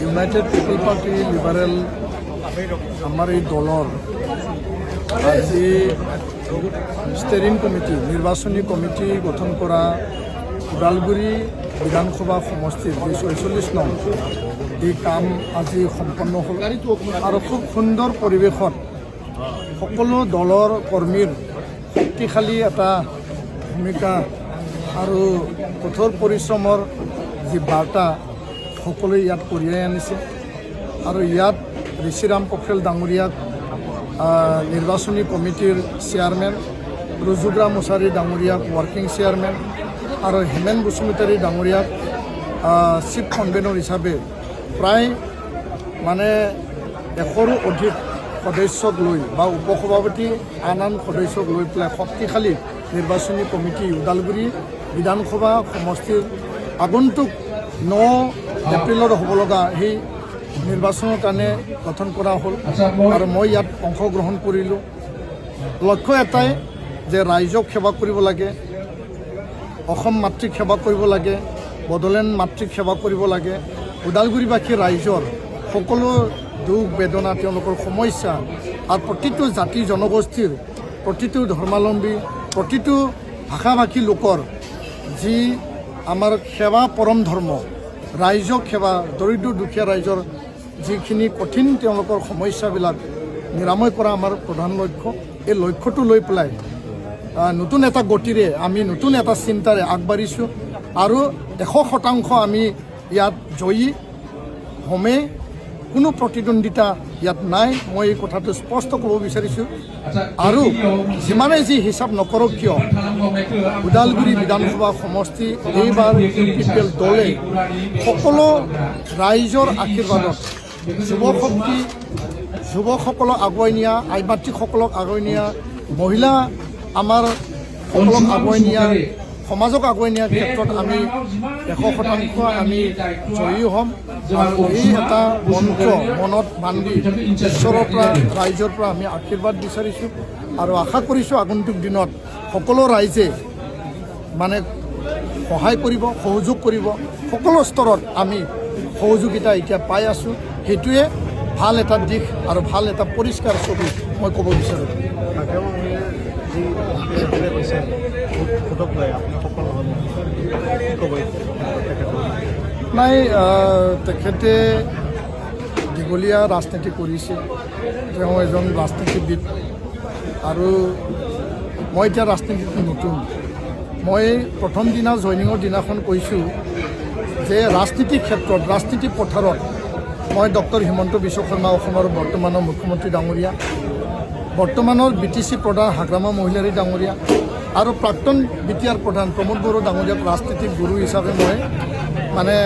United পিপল party liberal আমাৰ এই দলৰ আজি ষ্টেৰিং কমিটি নিৰ্বাচনী কমিটি গঠন কৰা ওদালগুৰি বিধানসভা সমষ্টিৰ ২৪ নং এই কাম আজি সম্পন্ন হ'ল আৰু খুব সুন্দৰ পৰিৱেশত সকলো দলৰ কৰ্মীৰ শক্তিশালী এটা ভূমিকা আৰু কঠোৰ পৰিশ্ৰমৰ যি বাৰ্তা সকলোৱে ইয়াত কঢ়িয়াই আনিছে আৰু ইয়াত ঋষিৰাম পোখৰেল ডাঙৰীয়াক নিৰ্বাচনী কমিটিৰ চেয়াৰমেন, ৰুজুগ্ৰা মুছাৰী ডাঙৰীয়াক ৱৰ্কিং চেয়াৰমেন আৰু হেমেন বসুমতাৰী ডাঙৰীয়াক চিফ কনভেনৰ হিচাপে প্ৰায় মানে ১০০ৰো অধিক সদস্যক লৈ বা উপসভাপতি আন সদস্যক লৈ পেলাই শক্তিশালী নিৰ্বাচনী কমিটি ওদালগুৰি বিধানসভা সমষ্টিৰ আগন্তুক ৯ এপ্ৰিলত হ'ব লগা সেই নিৰ্বাচনৰ কাৰণে গঠন কৰা হ'ল আৰু মই ইয়াত অংশগ্ৰহণ কৰিলোঁ। লক্ষ্য এটাই যে ৰাইজক সেৱা কৰিব লাগে, অসম মাতৃক সেৱা কৰিব লাগে, বড়োলেণ্ড মাতৃক সেৱা কৰিব লাগে। ওদালগুৰিবাসী ৰাইজৰ সকলো দুখ বেদনা, তেওঁলোকৰ সমস্যা আৰু প্ৰতিটো জাতি জনগোষ্ঠীৰ, প্ৰতিটো ধৰ্মাৱলম্বী, প্ৰতিটো ভাষাভাষী লোকৰ যি আমাৰ সেৱা পৰম ধৰ্ম, ৰাইজক সেৱা, দৰিদ্ৰ দুখীয়া ৰাইজৰ যিখিনি কঠিন তেওঁলোকৰ সমস্যাবিলাক নিৰাময় কৰা আমাৰ প্ৰধান লক্ষ্য। এই লক্ষ্যটো লৈ পেলাই নতুন এটা গতিৰে আমি নতুন এটা চিন্তাৰে আগবাঢ়িছোঁ আৰু ১০০% আমি ইয়াত জয়ী হ'মেই। কোনো প্ৰতিদ্বন্দ্বিতা ইয়াত নাই, মই এই কথাটো স্পষ্ট ক'ব বিচাৰিছোঁ। আৰু যিমানে যি হিচাপ নকৰক কিয় ওদালগুৰি বিধানসভা সমষ্টি এইবাৰ ইউপিপিএল দলে সকলো ৰাইজৰ আশীৰ্বাদত যুৱশক্তি, যুৱকসকলক আগুৱাই নিয়া, আইমাতৃসকলক আগুৱাই নিয়া, মহিলা আমাৰ সকলক আগুৱাই নিয়া, সমাজক আগুৱাই নিয়াৰ ক্ষেত্ৰত আমি ১০০% আমি জয়ী হ'ম। আৰু এই এটা মন্ত্ৰ মনত বান্ধি ঈশ্বৰৰ পৰা, ৰাইজৰ পৰা আমি আশীৰ্বাদ বিচাৰিছোঁ আৰু আশা কৰিছোঁ আগন্তুক দিনত সকলো ৰাইজে মানে সহায় কৰিব, সহযোগ কৰিব। সকলো স্তৰত আমি সহযোগিতা এতিয়া পাই আছোঁ। সেইটোৱে ভাল এটা দিশ আৰু ভাল এটা পৰিষ্কাৰ ছবি মই ক'ব বিচাৰোঁ। নাই, তেখেতে দীঘলীয়া ৰাজনীতি কৰিছে, তেওঁ এজন ৰাজনীতিবিদ আৰু মই এতিয়া ৰাজনীতিত নতুন। মই প্ৰথম দিনা জইনিঙৰ দিনাখন কৈছোঁ যে ৰাজনীতিৰ ক্ষেত্ৰত, ৰাজনীতি পথাৰত মই ডক্টৰ হিমন্ত বিশ্ব শৰ্মা, অসমৰ বৰ্তমানৰ মুখ্যমন্ত্ৰী ডাঙৰীয়া, বৰ্তমানৰ BTC প্ৰধান হাগ্ৰামা মহিলাৰী ডাঙৰীয়া আৰু প্ৰাক্তন BTR প্ৰধান প্ৰমোদ বড়ো ডাঙৰীয়াক ৰাজনীতিক গুৰু হিচাপে মই মানে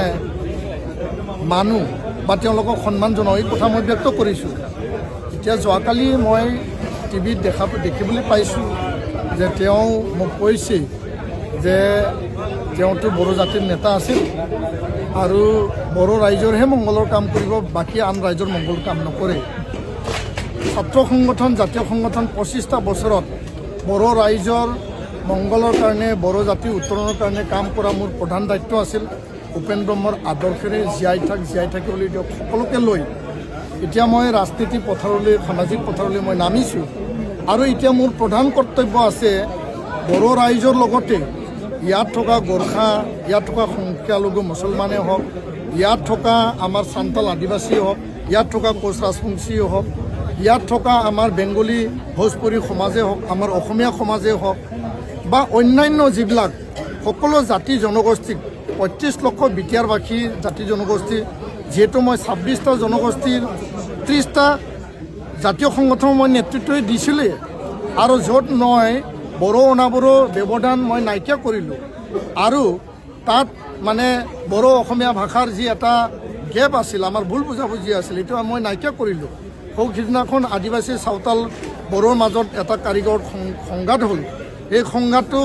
মানুহ বা তেওঁলোকক সন্মান জনাই এই কথা মই ব্যক্ত কৰিছোঁ। এতিয়া যোৱাকালি মই টিভিত দেখিবলৈ পাইছোঁ যে তেওঁ মোক কৈছে যে তেওঁতো বড়ো জাতিৰ নেতা আছিল আৰু বড়ো ৰাইজৰহে মংগলৰ কাম কৰিব, বাকী আন ৰাইজৰ মংগল কাম নকৰে। ছাত্ৰ সংগঠন, জাতীয় সংগঠন ২৫টা বছৰত বড়ো ৰাইজৰ মংগলৰ কাৰণে, বড়ো জাতিৰ উত্তৰণৰ কাৰণে কাম কৰা মোৰ প্ৰধান দায়িত্ব আছিল। উপেন ব্ৰহ্মৰ আদৰ্শেৰে জীয়াই থাকিবলৈ দিয়ক সকলোকে লৈ এতিয়া মই ৰাজনীতি পথাৰলৈ, সামাজিক পথাৰলৈ মই নামিছোঁ আৰু এতিয়া মোৰ প্ৰধান কৰ্তব্য আছে বড়ো ৰাইজৰ লগতে ইয়াত থকা গোৰ্খা, ইয়াত থকা সংখ্যালঘু মুছলমানেই হওক, ইয়াত থকা আমাৰ চান্তাল আদিবাসীয়ে হওক, ইয়াত থকা কোচ ৰাজবংশীয়ে হওক, ইয়াত থকা আমাৰ বেংগলী ভোজপুৰী সমাজেই হওক, আমাৰ অসমীয়া সমাজেই হওক বা অন্যান্য যিবিলাক সকলো জাতি জনগোষ্ঠীক ৩৫ লক্ষ বিটিয়াৰবাসী জাতি জনগোষ্ঠী, যিহেতু মই ২৬টা জনগোষ্ঠীৰ ৩০টা জাতীয় সংগঠন মই নেতৃত্ব দিছিলোঁ আৰু য'ত মই বড়ো অনাবড়ো ব্যৱধান মই নাইকিয়া কৰিলোঁ আৰু তাত মানে বড়ো অসমীয়া ভাষাৰ যি এটা গেপ আছিল, আমাৰ ভুল বুজাবুজি আছিল, এইটো মই নাইকিয়া কৰিলোঁ। সিদিনাখন আদিবাসী চাওতাল বড়োৰ মাজত এটা কাৰিকৰ সংঘাত হ'ল। এই সংঘাতটো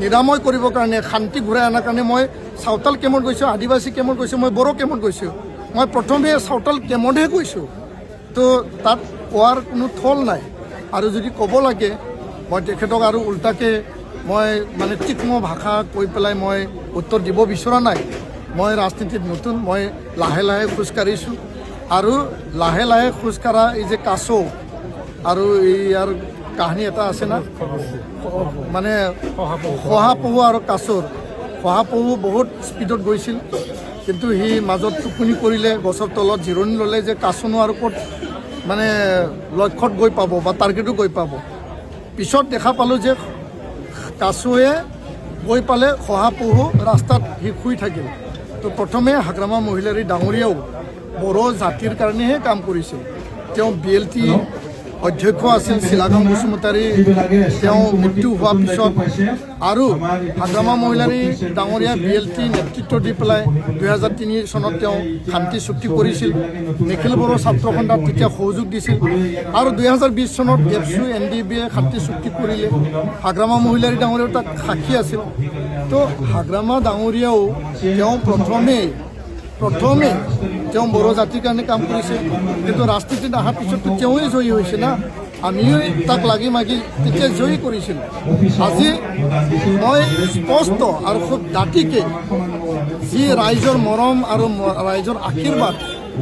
নিৰাময় কৰিবৰ কাৰণে, শান্তি ঘূৰাই অনাৰ কাৰণে মই চাওতাল কেম্পত গৈছোঁ, আদিবাসী কেম্পত গৈছোঁ, মই বড়ো কেম্পত গৈছোঁ। মই প্ৰথমে চাওতাল কেম্পতহে গৈছোঁ, তো তাত কোৱাৰ কোনো থল নাই। আৰু যদি ক'ব লাগে মই তেখেতক আৰু উল্টাকৈ মই মানে তীক্ষ্ণ ভাষা কৈ পেলাই মই উত্তৰ দিব বিচৰা নাই। মই ৰাজনীতিত নতুন, মই লাহে লাহে খোজকাঢ়িছোঁ আৰু লাহে লাহে খোজকাঢ়া এই যে কাছৌ আৰু ইয়াৰ কাহিনী এটা আছে না, মানে শহাপহু আৰু কাছৰ। শহাপহু বহুত স্পীডত গৈছিল, কিন্তু সি মাজত টোপনি কৰিলে, গছৰ তলত জিৰণি ল'লে যে কাছনো আৰু ক'ত মানে লক্ষ্যত গৈ পাব বা টাৰ্গেটো গৈ পাব। পিছত দেখা পালোঁ যে কাছুৱে গৈ পালে, শহাপহু ৰাস্তাত সি শুই থাকিল। তো প্ৰথমে হাগ্ৰামা মহিলাৰী ডাঙৰীয়াও বড়ো জাতিৰ কাৰণেহে কাম কৰিছিল। তেওঁ BLT অধ্যক্ষ আছিল শিলাগাম বসুমতাৰী, তেওঁ মৃত্যু হোৱাৰ পিছত আৰু হাগ্ৰামা মহিলাৰী ডাঙৰীয়া BLT নেতৃত্ব দি পেলাই 2003 চনত তেওঁ শান্তি চুক্তি কৰিছিল। নিখিল বড়ো ছাত্ৰ সন্থাত তেতিয়া সহযোগ দিছিল আৰু 2020 চনত ABSU NDBয়ে শান্তি চুক্তি কৰিলে। হাগ্ৰামা মহিলাৰী ডাঙৰীয়াও তাত সাক্ষী আছিল। তো হাগ্ৰামা ডাঙৰীয়াও তেওঁ প্ৰথমে তেওঁ বড়ো জাতিৰ কাৰণে কাম কৰিছে, কিন্তু ৰাজনীতিত অহাৰ পিছততো তেওঁৱেই জয়ী হৈছে না, আমিও তাক লাগি মাগি তেতিয়া জয়ী কৰিছিলোঁ। আজি মই স্পষ্ট আৰু খুব ডাঠিকে যি ৰাইজৰ মৰম আৰু ৰাইজৰ আশীৰ্বাদ,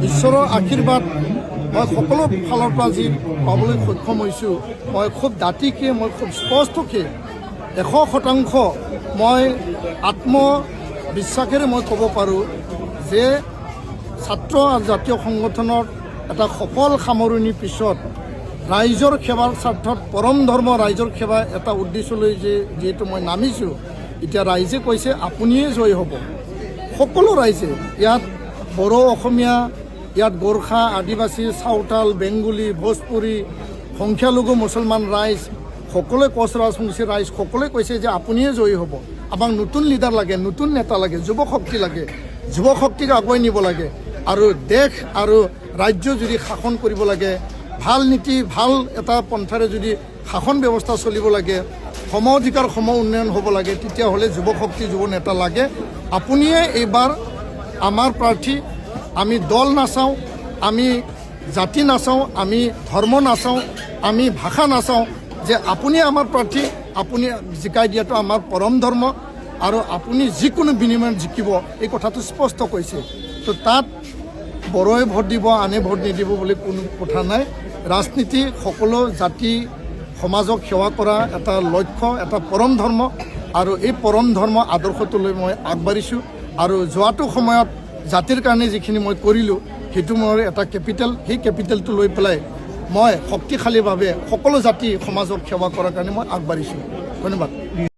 ঈশ্বৰৰ আশীৰ্বাদ মই সকলো ফালৰ পৰা যি পাবলৈ সক্ষম হৈছোঁ, মই খুব ডাঠিকে, মই খুব স্পষ্টকে 100% মই আত্মবিশ্বাসেৰে মই ক'ব পাৰোঁ যে ছাত্ৰ আৰু জাতীয় সংগঠনৰ এটা সফল সামৰণিৰ পিছত ৰাইজৰ সেৱাৰ স্বাৰ্থত পৰম ধৰ্ম ৰাইজৰ সেৱা এটা উদ্দেশ্যলৈ যিহেতু মই নামিছোঁ, এতিয়া ৰাইজে কৈছে আপুনিয়ে জয়ী হ'ব। সকলো ৰাইজে, ইয়াত বড়ো, অসমীয়া, ইয়াত গোৰ্খা, আদিবাসী, চাওতাল, বেংগলী, ভোজপুৰী, সংখ্যালঘু মুছলমান ৰাইজ, সকলোৱে কোচ ৰাজবংশী ৰাইজ সকলোৱে কৈছে যে আপুনিয়ে জয়ী হ'ব। আমাক নতুন লিডাৰ লাগে, নতুন নেতা লাগে, যুৱ শক্তি লাগে, যুৱ শক্তিক আগুৱাই নিব লাগে আৰু দেশ আৰু ৰাজ্য যদি শাসন কৰিব লাগে, ভাল নীতি, ভাল এটা পন্থাৰে যদি শাসন ব্যৱস্থা চলিব লাগে, সম অধিকাৰ সম উন্নয়ন হ'ব লাগে, তেতিয়াহ'লে যুৱ শক্তি, যুৱ নেতা লাগে। আপুনিয়ে এইবাৰ আমাৰ প্ৰাৰ্থী। আমি দল নাচাওঁ, আমি জাতি নাচাওঁ, আমি ধৰ্ম নাচাওঁ, আমি ভাষা নাচাওঁ, যে আপুনি আমাৰ প্ৰাৰ্থী, আপুনি জিকাই দিয়াটো আমাৰ পৰম ধৰ্ম আৰু আপুনি যিকোনো বিনিময়ত জিকিব, এই কথাটো স্পষ্ট কৈছে। তো তাত বড়োৱে ভোট দিব, আনে ভোট নিদিব বুলি কোনো কথা নাই। ৰাজনীতি সকলো জাতি সমাজক সেৱা কৰা এটা লক্ষ্য, এটা পৰম ধৰ্ম আৰু এই পৰম ধৰ্ম আদৰ্শটো লৈ মই আগবাঢ়িছোঁ আৰু যোৱাটো সময়ত জাতিৰ কাৰণে যিখিনি মই কৰিলোঁ সেইটো মোৰ এটা কেপিটেল, সেই কেপিটেলটো লৈ পেলাই মই শক্তিশালীভাৱে সকলো জাতি সমাজক সেৱা কৰাৰ কাৰণে মই আগবাঢ়িছোঁ। ধন্যবাদ।